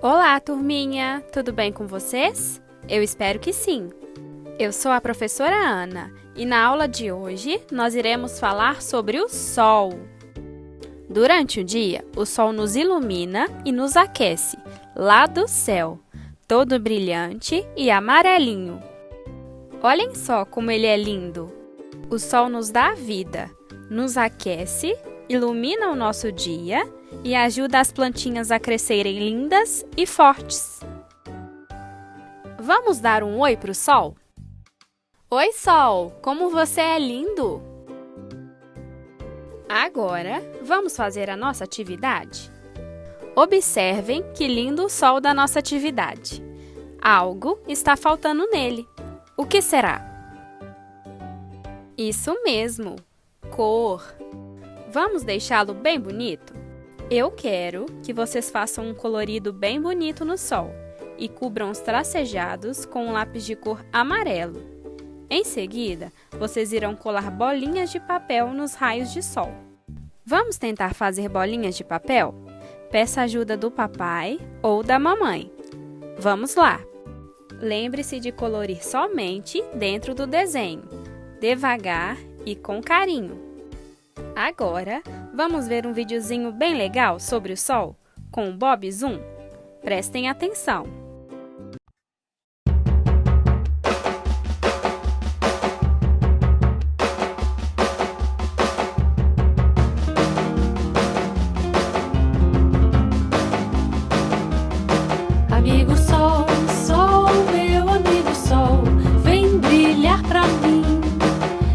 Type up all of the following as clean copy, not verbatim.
Olá, turminha! Tudo bem com vocês? Eu espero que sim! Eu sou a professora Ana e na aula de hoje nós iremos falar sobre o Sol. Durante o dia, o Sol nos ilumina e nos aquece, lá do céu, todo brilhante e amarelinho. Olhem só como ele é lindo! O Sol nos dá vida, nos aquece, ilumina o nosso dia e ajuda as plantinhas a crescerem lindas e fortes. Vamos dar um oi para o Sol? Oi, Sol! Como você é lindo! Agora, vamos fazer a nossa atividade? Observem que lindo o Sol da nossa atividade. Algo está faltando nele. O que será? Isso mesmo! Cor! Vamos deixá-lo bem bonito? Eu quero que vocês façam um colorido bem bonito no Sol e cubram os tracejados com um lápis de cor amarelo. Em seguida, vocês irão colar bolinhas de papel nos raios de sol. Vamos tentar fazer bolinhas de papel? Peça ajuda do papai ou da mamãe. Vamos lá! Lembre-se de colorir somente dentro do desenho, devagar e com carinho. Agora, vamos ver um videozinho bem legal sobre o Sol com o Bob Zoom? Prestem atenção! Amigo Sol, Sol, meu amigo Sol, vem brilhar pra mim.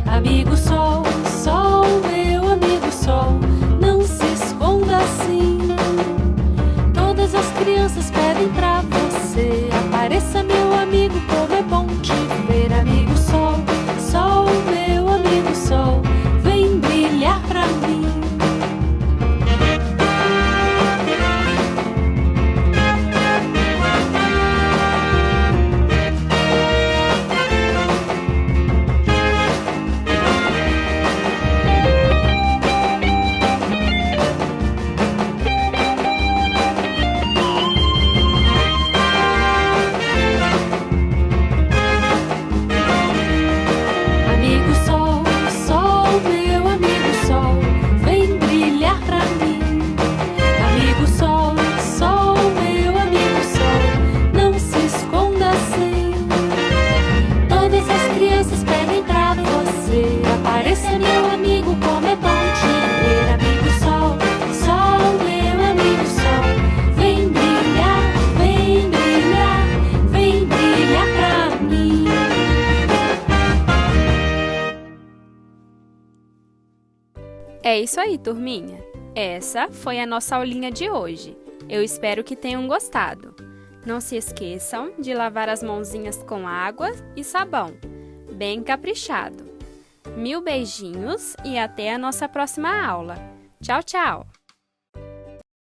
Amigo Sol, Sol, meu amigo Sol, não se esconda assim. Todas as crianças pedem pra você, apareça meu amigo, como é bom te ver. Amigo Sol, Sol, meu amigo Sol, vem brilhar pra mim. Apareça meu amigo, como é bom te ver. Amigo Sol, Sol, meu amigo Sol, vem brilhar, vem brilhar, vem brilhar pra mim. É isso aí, turminha! Essa foi a nossa aulinha de hoje. Eu espero que tenham gostado. Não se esqueçam de lavar as mãozinhas com água e sabão, bem caprichado. Mil beijinhos e até a nossa próxima aula. Tchau, tchau!